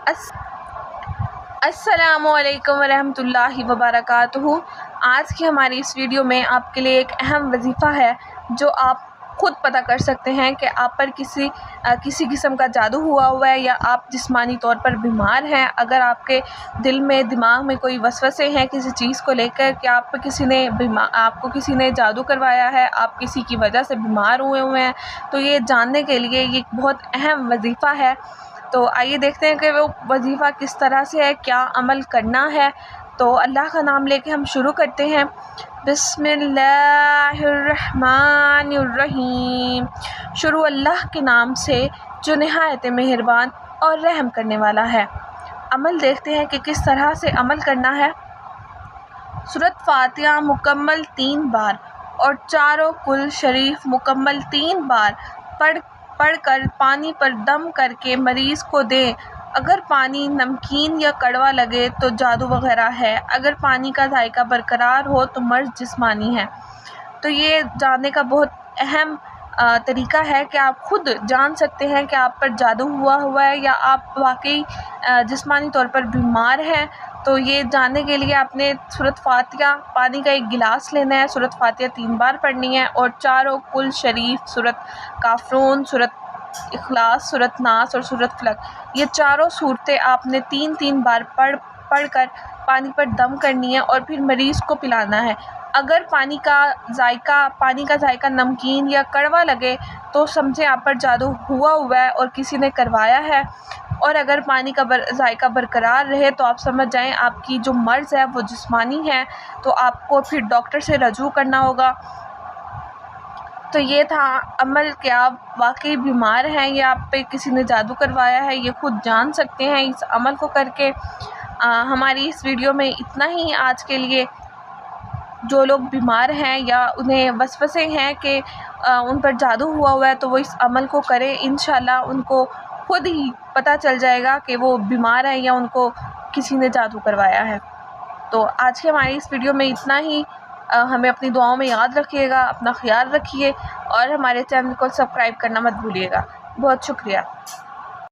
الس السلام علیکم ورحمۃ اللہ وبرکاتہ۔ آج کی ہماری اس ویڈیو میں آپ کے لیے ایک اہم وظیفہ ہے جو آپ خود پتہ کر سکتے ہیں کہ آپ پر کسی قسم کا جادو ہوا ہے یا آپ جسمانی طور پر بیمار ہیں۔ اگر آپ کے دل میں دماغ میں کوئی وسوسے ہیں کسی چیز کو لے کر کہ آپ کو کسی نے جادو کروایا ہے، آپ کسی کی وجہ سے بیمار ہوئے ہیں، تو یہ جاننے کے لیے یہ بہت اہم وظیفہ ہے۔ تو آئیے دیکھتے ہیں کہ وہ وظیفہ کس طرح سے ہے، کیا عمل کرنا ہے۔ تو اللہ کا نام لے کے ہم شروع کرتے ہیں۔ بسم اللہ الرحمن الرحیم۔ شروع اللہ کے نام سے جو نہایت مہربان اور رحم کرنے والا ہے۔ عمل دیکھتے ہیں کہ کس طرح سے عمل کرنا ہے۔ سورۃ فاتحہ مکمل 3 بار اور چاروں کل شریف مکمل 3 بار پڑھ کر پانی پر دم کر کے مریض کو دیں۔ اگر پانی نمکین یا کڑوا لگے تو جادو وغیرہ ہے، اگر پانی کا ذائقہ برقرار ہو تو مرض جسمانی ہے۔ تو یہ جاننے کا بہت اہم طریقہ ہے کہ آپ خود جان سکتے ہیں کہ آپ پر جادو ہوا ہے یا آپ واقعی جسمانی طور پر بیمار ہیں۔ تو یہ جاننے کے لیے آپ نے سورۃ فاتحہ پانی کا 1 گلاس لینا ہے، سورۃ فاتحہ 3 بار پڑھنی ہے اور چاروں کل شریف، سورۃ کافرون، سورۃ اخلاص، سورۃ ناس اور سورۃ فلق، یہ چاروں صورتیں آپ نے 3 بار پڑھ کر پانی پر دم کرنی ہے اور پھر مریض کو پلانا ہے۔ اگر پانی کا ذائقہ نمکین یا کڑوا لگے تو سمجھیں آپ پر جادو ہوا ہے اور کسی نے کروایا ہے، اور اگر پانی کا ذائقہ برقرار رہے تو آپ سمجھ جائیں آپ کی جو مرض ہے وہ جسمانی ہے، تو آپ کو پھر ڈاکٹر سے رجوع کرنا ہوگا۔ تو یہ تھا عمل کہ آپ واقعی بیمار ہیں یا آپ پہ کسی نے جادو کروایا ہے، یہ خود جان سکتے ہیں اس عمل کو کر کے۔ ہماری اس ویڈیو میں اتنا ہی آج کے لیے۔ جو لوگ بیمار ہیں یا انہیں وسوسے ہیں کہ ان پر جادو ہوا ہے تو وہ اس عمل کو کریں، انشاءاللہ ان کو خود ہی پتہ چل جائے گا کہ وہ بیمار ہیں یا ان کو کسی نے جادو کروایا ہے۔ تو آج کی ہماری اس ویڈیو میں اتنا ہی۔ ہمیں اپنی دعاؤں میں یاد رکھیے گا، اپنا خیال رکھیے اور ہمارے چینل کو سبسکرائب کرنا مت بھولیے گا۔ بہت شکریہ۔